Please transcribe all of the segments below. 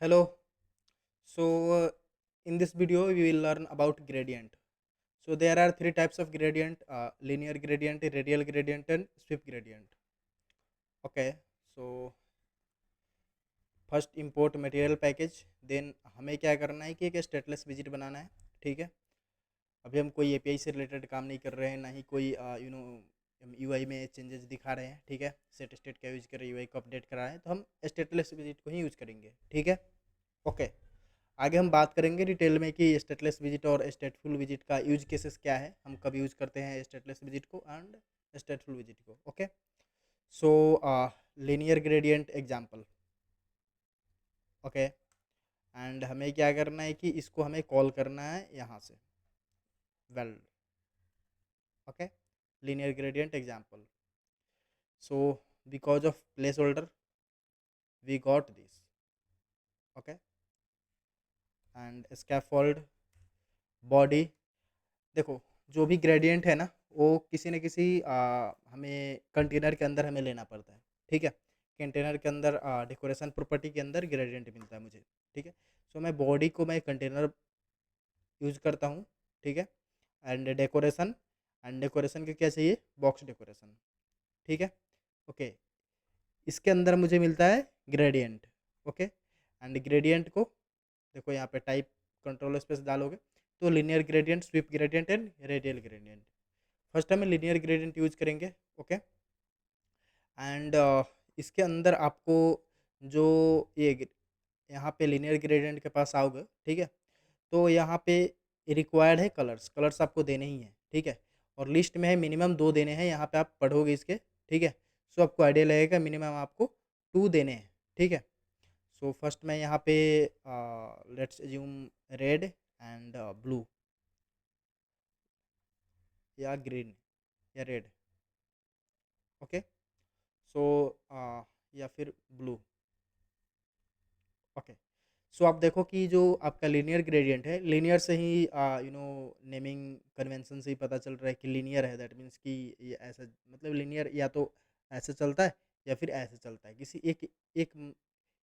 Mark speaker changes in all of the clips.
Speaker 1: Hello. So, in this video, we will learn about gradient. So, there are three types of gradient: linear gradient, radial gradient, and sweep gradient. Okay. So, first import material package, then हमें क्या करना है कि एक stateless visit बनाना है. ठीक है. अभी हम कोई एपीआई से रिलेटेड काम नहीं कर रहे हैं, ना ही कोई यूआई में चेंजेस दिखा रहे हैं. ठीक है. सेट स्टेट का यूज कर रहे हैं, यूआई को अपडेट करा रहे हैं, तो हम स्टेटलेस विजिट को ही यूज करेंगे. ठीक है. ओके. आगे हम बात करेंगे डिटेल में कि स्टेटलेस विजिट और स्टेटफुल विजिट का यूज केसेस क्या है, हम कब यूज करते हैं स्टेटलेस विजिट को एंड स्टेटफुल विजिट को. Okay. So linear gradient example. Okay. And हमें क्या करना है कि इसको हमें कॉल करना है यहाँ से well. Okay. Linear gradient example. So because of placeholder we got this. Okay. And scaffold body. देखो, जो भी ग्रेडियंट है ना, वो किसी न किसी हमें कंटेनर के अंदर हमें लेना पड़ता है. ठीक है. कंटेनर के अंदर डेकोरेशन प्रॉपर्टी के अंदर ग्रेडियंट मिलता है मुझे. ठीक है. सो मैं बॉडी को मैं कंटेनर यूज करता हूँ. ठीक है. एंड डेकोरेशन के क्या चाहिए, बॉक्स डेकोरेशन. ठीक है. ओके. इसके अंदर मुझे मिलता है ग्रेडियंट. ओके. एंड ग्रेडियंट को देखो यहाँ पे टाइप कंट्रोल स्पेस डालोगे तो linear gradient, sweep gradient and radial gradient. First हमें लिनियर ग्रेडियंट यूज करेंगे. ओके. एंड इसके अंदर आपको जो ये यहाँ पे लिनियर ग्रेडियंट के पास आओगे. ठीक है. तो यहाँ पे रिक्वायर्ड है कलर्स, कलर्स आपको देने ही हैं. ठीक है. और लिस्ट में है मिनिमम 2 देने हैं, यहाँ पे आप पढ़ोगे इसके. ठीक है. सो आपको आइडिया लगेगा मिनिमम आपको 2 देने हैं. ठीक है. सो फर्स्ट मैं यहाँ पे let's assume red and blue या ग्रीन या रेड. ओके. सो या फिर ब्लू. ओके. सो आप देखो कि जो आपका लीनियर ग्रेडियंट है, लीनियर से ही नेमिंग कन्वेंशन से ही पता चल रहा है कि लीनियर है. दैट मीन्स कि ये ऐसा, मतलब लीनियर या तो ऐसे चलता है या फिर ऐसे चलता है, किसी एक एक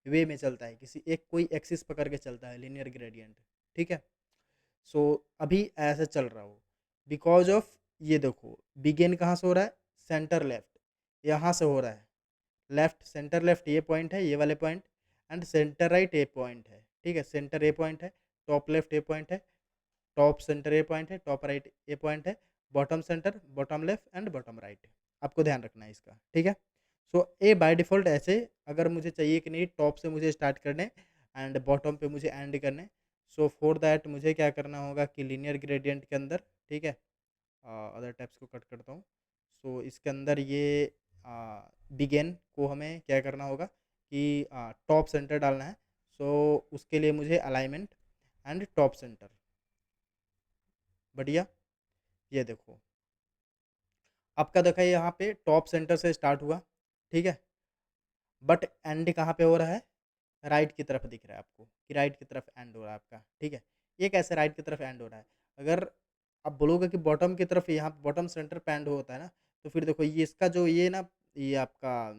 Speaker 1: वे में चलता है, किसी एक कोई एक्सिस पकड़ के चलता है लीनियर ग्रेडियंट. ठीक है. सो अभी ऐसे चल रहा हो बिकॉज ऑफ, ये देखो बिगेन कहाँ से हो रहा है, सेंटर लेफ्ट यहाँ से हो रहा है. लेफ्ट, सेंटर लेफ्ट ये पॉइंट है, ये वाले point. And centre right A point है. ठीक है. सेंटर ए पॉइंट है, टॉप लेफ्ट ए पॉइंट है, टॉप सेंटर ए पॉइंट है, टॉप राइट ए पॉइंट है, bottom centre, bottom left and bottom right. आपको ध्यान रखना है इसका. ठीक है. सो ए बाय डिफ़ॉल्ट ऐसे, अगर मुझे चाहिए कि नहीं टॉप से मुझे स्टार्ट करने एंड बॉटम पे मुझे एंड करने. सो फॉर दैट मुझे क्या करना होगा कि लीनियर ग्रेडियंट के अंदर. ठीक है. अदर टैब्स को कट करता हूँ. सो इसके अंदर ये बिगेन को हमें क्या करना होगा कि टॉप सेंटर डालना है. सो उसके लिए मुझे अलाइनमेंट एंड टॉप सेंटर. बढ़िया. ये देखो आपका देखा है यहाँ पे टॉप सेंटर से स्टार्ट हुआ. ठीक है. बट एंड कहाँ पे हो रहा है, राइट की तरफ दिख रहा है आपको कि राइट की तरफ एंड हो रहा है आपका. ठीक है. ये कैसे राइट की तरफ एंड हो रहा है, अगर आप बोलोगे कि बॉटम की तरफ, यहाँ बॉटम सेंटर पे एंड होता है ना, तो फिर देखो ये इसका जो ये ना, ये आपका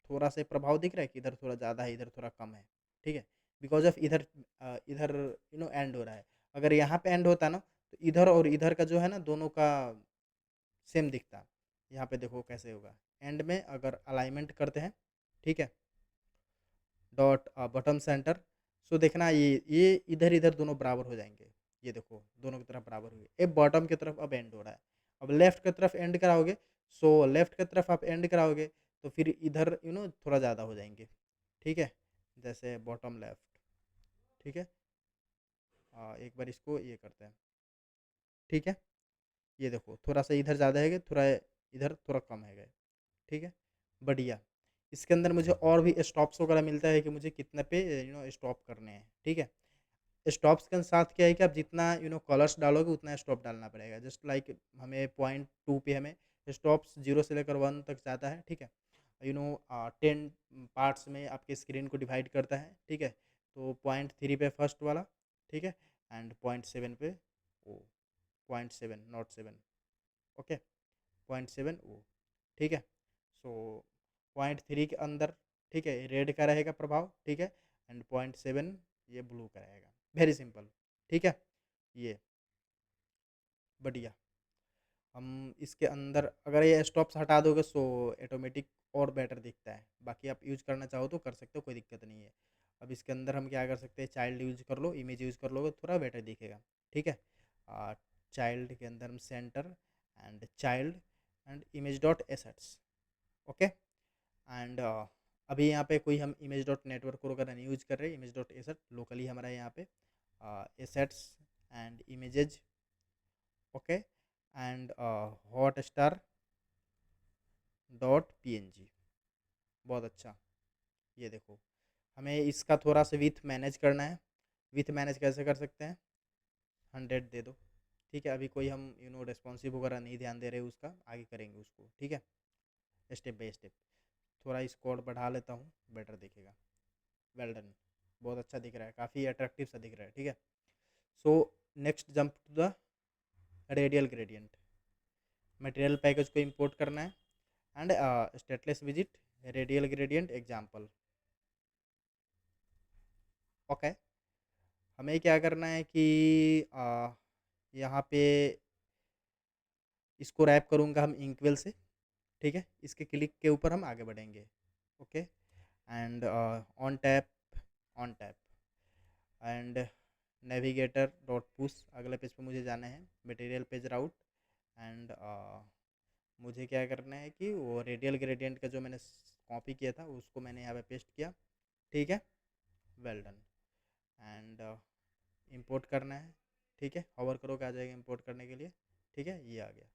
Speaker 1: थोड़ा सा प्रभाव दिख रहा है कि इधर थोड़ा ज़्यादा है, इधर थोड़ा कम है. ठीक है. बिकॉज ऑफ इधर इधर एंड हो रहा है. अगर यहाँ पे एंड होता ना, तो इधर और इधर का जो है ना, दोनों का सेम दिखता. यहाँ पे देखो कैसे होगा एंड में अगर अलाइनमेंट करते हैं. ठीक है. Dot bottom centre. सो देखना ये इधर इधर दोनों बराबर हो जाएंगे. ये देखो दोनों की तरफ बराबर हुए. ये बॉटम की तरफ अब एंड हो रहा है. अब लेफ्ट की तरफ एंड कराओगे. सो लेफ्ट की तरफ आप एंड कराओगे तो फिर इधर थोड़ा ज़्यादा हो जाएंगे. ठीक है. जैसे बॉटम लेफ्ट. ठीक है. एक बार इसको ये करते हैं. ठीक है. ये देखो थोड़ा सा इधर ज़्यादा है, थोड़ा इधर थोड़ा कम है. ठीक है. बढ़िया. इसके अंदर मुझे और भी स्टॉप्स वगैरह मिलता है कि मुझे कितने पे स्टॉप करने हैं. ठीक है. स्टॉप्स के साथ क्या है कि आप जितना कलर्स डालोगे उतना स्टॉप डालना पड़ेगा. जस्ट लाइक हमें पॉइंट 2 पे हमें स्टॉप्स 0 से लेकर 1 तक जाता है. ठीक है. 10 पार्ट्स में आपके स्क्रीन को डिवाइड करता है. ठीक है. तो पॉइंट 3 पे फर्स्ट वाला. ठीक है. एंड पॉइंट 7 पे ओ, पॉइंट 7 नॉट 7. ओके. पॉइंट 7 ओ. ठीक है. सो पॉइंट 3 के अंदर, ठीक है, रेड का रहेगा प्रभाव. ठीक है. एंड 0.7 ये ब्लू का रहेगा। वेरी सिंपल, ठीक है। ये बढ़िया। हम इसके अंदर अगर ये स्टॉप्स हटा दोगे सो ऑटोमेटिक और बेटर दिखता है। बाकी आप यूज करना चाहो तो कर सकते हो, कोई दिक्कत नहीं है। अब इसके अंदर हम क्या कर सकते हैं, चाइल्ड यूज कर लो, इमेज यूज कर लोगे थोड़ा बेटर दिखेगा, ठीक है। चाइल्ड के अंदर हम centre and child and image dot assets, okay. And अभी यहाँ पे कोई हम इमेज डॉट नेटवर्क को अगर नहीं यूज कर रहे, इमेज डॉट एसेट लोकली हमारा यहाँ पे assets and images, okay. And hot star dot png, बहुत अच्छा। ये देखो, हमें इसका थोड़ा सा विथ मैनेज करना है। विथ मैनेज कैसे कर सकते हैं, 100 दे दो, ठीक है। अभी कोई हम रेस्पॉन्सिव वगैरह नहीं ध्यान दे रहे उसका, आगे करेंगे उसको, ठीक है, स्टेप बाय स्टेप। थोड़ा इस कोड बढ़ा लेता हूँ, बेटर दिखेगा। वेल डन, बहुत अच्छा दिख रहा है, काफ़ी अट्रैक्टिव सा दिख रहा है, ठीक है। So next jump to the radial gradient. Material package को इंपोर्ट करना है एंड स्टेटलेस विजिट रेडियल ग्रेडियंट एग्जाम्पल, ओके। हमें क्या करना है कि यहाँ पे इसको रैप करूँगा हम इंकवेल से, ठीक है। इसके क्लिक के ऊपर हम आगे बढ़ेंगे, okay. And on tap and navigator dot push, अगले पेज पे मुझे जाना है, मटेरियल पेज राउट एंड मुझे क्या करना है कि वो रेडियल ग्रेडियंट का जो मैंने कॉपी किया था उसको मैंने यहाँ पे पेस्ट किया, ठीक है। Well done. एंड इंपोर्ट करना है, ठीक है। होवर करोगे आ जाएगा इंपोर्ट करने के लिए, ठीक है। ये आ गया,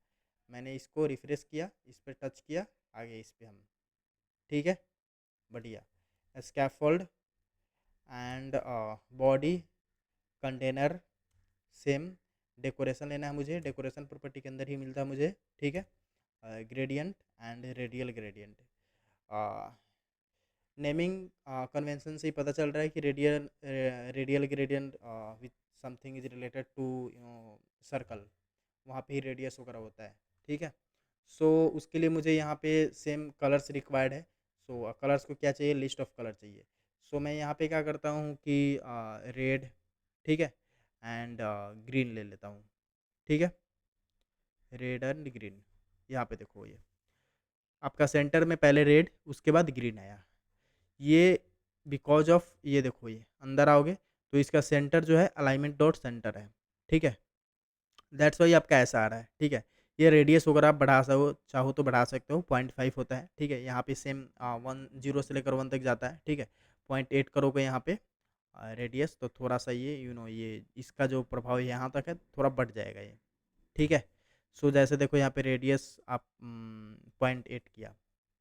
Speaker 1: मैंने इसको रिफ्रेश किया, इस पर टच किया, आगे इस पे हम, ठीक है, बढ़िया। Scaffold and body container same, decoration लेना है मुझे, डेकोरेशन प्रॉपर्टी के अंदर ही मिलता है मुझे, ठीक है। Gradient and radial gradient, naming convention से ही पता चल रहा है कि radial gradient with something is related to circle, वहाँ पे ही रेडियस वगैरह होता है, ठीक है। सो उसके लिए मुझे यहाँ पे सेम कलर्स रिक्वायर्ड है। सो कलर्स को क्या चाहिए, लिस्ट ऑफ कलर चाहिए। सो मैं यहाँ पे क्या करता हूँ कि रेड, ठीक है, एंड ग्रीन ले लेता हूँ, ठीक है। रेड एंड ग्रीन, यहाँ पे देखो ये आपका सेंटर में पहले रेड उसके बाद ग्रीन आया, ये बिकॉज ऑफ ये देखो, ये अंदर आओगे तो इसका सेंटर जो है अलाइनमेंट डॉट सेंटर है, ठीक है। दैट्स वाई आपका ऐसा आ रहा है, ठीक है। ये रेडियस वगैरह आप बढ़ा सको चाहो तो बढ़ा सकते हो, 0.5 होता है, ठीक है। यहाँ पे सेम 10 से लेकर 1 तक जाता है, ठीक है। 0.8 करोगे यहाँ पे रेडियस तो थोड़ा सा ये ये इसका जो प्रभाव यहाँ तक है थोड़ा बढ़ जाएगा ये, ठीक है। सो जैसे देखो यहाँ पे रेडियस आप 0.8 किया,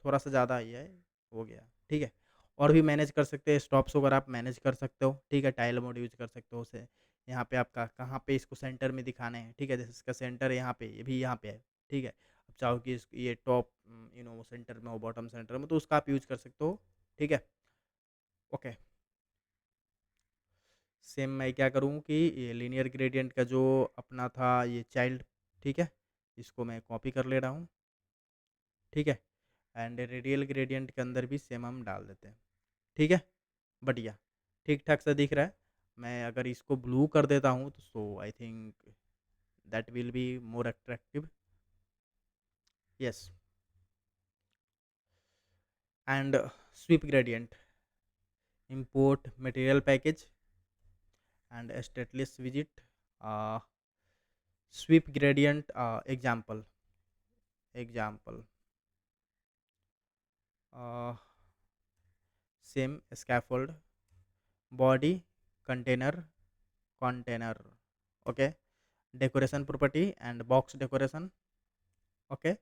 Speaker 1: थोड़ा सा ज़्यादा ही है, हो गया, ठीक है। और भी मैनेज कर सकते हैं, स्टॉप्स वगैरह आप मैनेज कर सकते हो, ठीक है। टाइल मोड यूज कर सकते हो उसे, यहाँ पे आपका कहाँ पे इसको सेंटर में दिखाने हैं, ठीक है। जैसे इसका सेंटर यहाँ पे, ये भी यहाँ पे है, ठीक है। अब चाहो कि ये टॉप सेंटर में हो, बॉटम सेंटर में, तो उसका आप यूज कर सकते हो, ठीक है, ओके। सेम मैं क्या करूँ कि ये लीनियर ग्रेडियंट का जो अपना था ये चाइल्ड, ठीक है, इसको मैं कॉपी कर ले रहा हूँ, ठीक है। एंड रेडियल ग्रेडियंट के अंदर भी सेम हम डाल देते हैं, ठीक है, बढ़िया, ठीक ठाक सा दिख रहा है। मैं अगर इसको ब्लू कर देता हूँ तो so I think that will be more attractive, yes. And sweep gradient, import material package and stateless widget, uh, sweep gradient example uh, same scaffold body container, okay. Decoration property and box decoration, okay.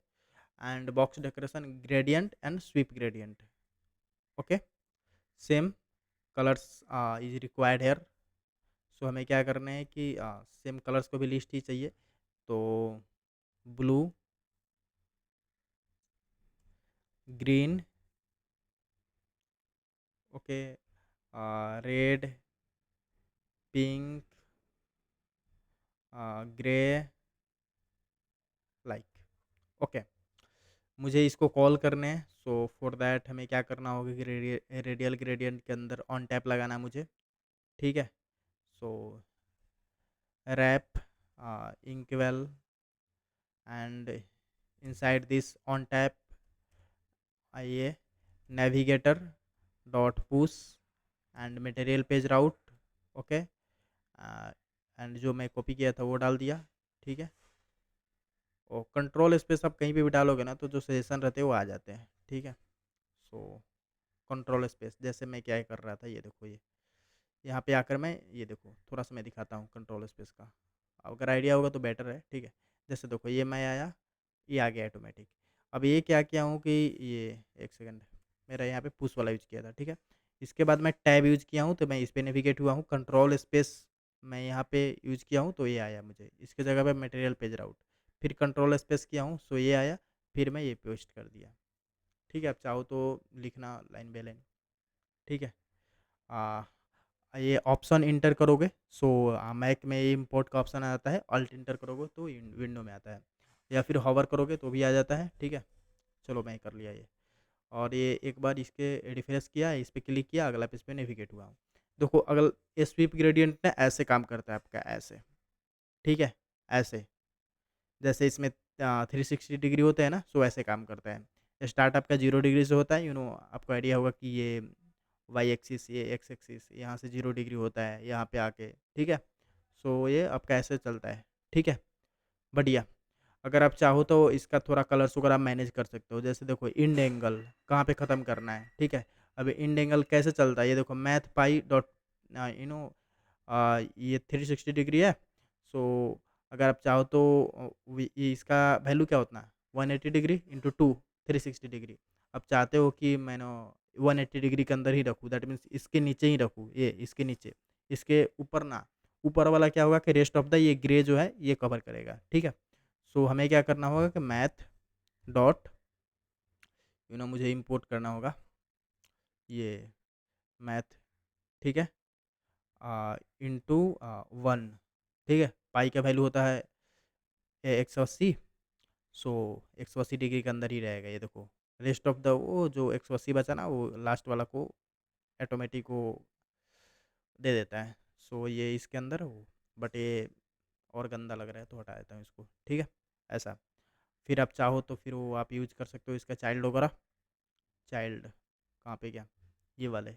Speaker 1: And box decoration gradient and sweep gradient, okay. Same colors is required here। सो हमें क्या करना है कि same colours को भी list ही चाहिए, तो blue, green, okay, red, pink, grey, like, okay. मुझे इसको कॉल करने हैं। सो फॉर दैट हमें क्या करना होगा कि रेडियल ग्रेडियंट के अंदर ऑन टैप लगाना है मुझे, ठीक है। So wrap InkWell and inside this on tap आइए navigator dot push and material page route, okay. And जो मैं कॉपी किया था वो डाल दिया, ठीक है। और कंट्रोल स्पेस आप कहीं पे भी डालोगे ना तो जो सजेशन रहते हैं वो आ जाते हैं, ठीक है। सो कंट्रोल स्पेस जैसे मैं क्या कर रहा था, ये देखो, ये यहाँ पे आकर मैं ये देखो थोड़ा सा मैं दिखाता हूँ कंट्रोल स्पेस का, अगर आइडिया होगा तो बेटर है, ठीक है। जैसे देखो ये मैं आया, ये आ गया ऑटोमेटिक। अब ये क्या किया हूँ कि ये एक सेकंड, मेरा यहाँ पे पुश वाला यूज़ किया था, ठीक है। इसके बाद मैं टैब यूज़ किया हूँ तो मैं इस पे नेविगेट हुआ हूँ, कंट्रोल स्पेस मैं यहाँ पे यूज़ किया हूँ तो ये आया मुझे, इसके जगह पे मटेरियल पेज राउट, फिर कंट्रोल स्पेस किया हूँ सो ये आया, फिर मैं ये पेस्ट कर दिया, ठीक है। आप चाहो तो लिखना लाइन बाय लाइन, ठीक है। आ, ये ऑप्शन इंटर करोगे सो मैक में ये इम्पोर्ट का ऑप्शन आ जाता है, अल्ट इंटर करोगे तो विंडो में आता है, या फिर होवर करोगे तो भी आ जाता है, ठीक है। चलो मैं कर लिया ये, और ये एक बार इसके रिफ्रेश किया, इस पर क्लिक किया, अगला पेज पे नेविगेट हुआ हूँ। देखो अगर स्वीप ग्रेडियंट ना ऐसे काम करता है आपका, ऐसे, ठीक है, ऐसे जैसे इसमें 360 डिग्री होते हैं ना, सो ऐसे काम करता है। स्टार्ट आपका 0 डिग्री से होता है, आपको आइडिया होगा कि ये वाई एक्सिस, ये एक्स एक्सिस, यहाँ से 0 डिग्री होता है यहाँ पे आके, ठीक है। सो ये आपका ऐसे चलता है, ठीक है, बढ़िया। अगर आप चाहो तो इसका थोड़ा कलर्स वगैरह आप मैनेज कर सकते हो, जैसे देखो इंड एंगल कहाँ पे ख़त्म करना है, ठीक है। अब इंड एंगल कैसे चलता है, ये देखो मैथ पाई डॉट ये 360 डिग्री है। सो अगर आप चाहो तो ये इसका वैल्यू क्या होता है, 180 डिग्री इंटू 360 डिग्री। आप चाहते हो कि मैंने 180 डिग्री के अंदर ही रखूँ, दैट मीन्स इसके नीचे ही रखूँ, ये इसके नीचे, इसके ऊपर ना। ऊपर वाला क्या होगा कि रेस्ट ऑफ द ये ग्रे जो है ये कवर करेगा, ठीक है। सो हमें क्या करना होगा कि मैथ डॉट मुझे इंपोर्ट करना होगा ये मैथ, ठीक है, इंटू 1, ठीक है। पाई का वैल्यू होता है 180, सो 180 डिग्री के अंदर ही रहेगा, ये देखो। रेस्ट ऑफ द वो जो 180 बचा ना वो लास्ट वाला को ऑटोमेटिक वो दे देता है, सो ये इसके अंदर वो, बट ये और गंदा लग रहा है तो हटा देता हूँ इसको, ठीक है, ऐसा। फिर आप चाहो तो फिर वो आप यूज कर सकते हो इसका चाइल्ड वगैरह, चाइल्ड कहाँ पे गया, ये वाले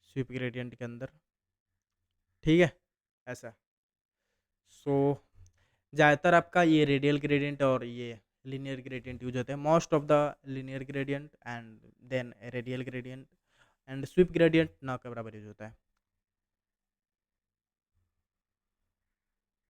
Speaker 1: स्वीप ग्रेडियंट के अंदर, ठीक है, ऐसा। सो ज़्यादातर आपका ये रेडियल ग्रेडियंट और ये लीनियर ग्रेडियंट यूज होते हैं, most of the linear gradient and then radial gradient and sweep gradient ना के बराबर यूज होता है।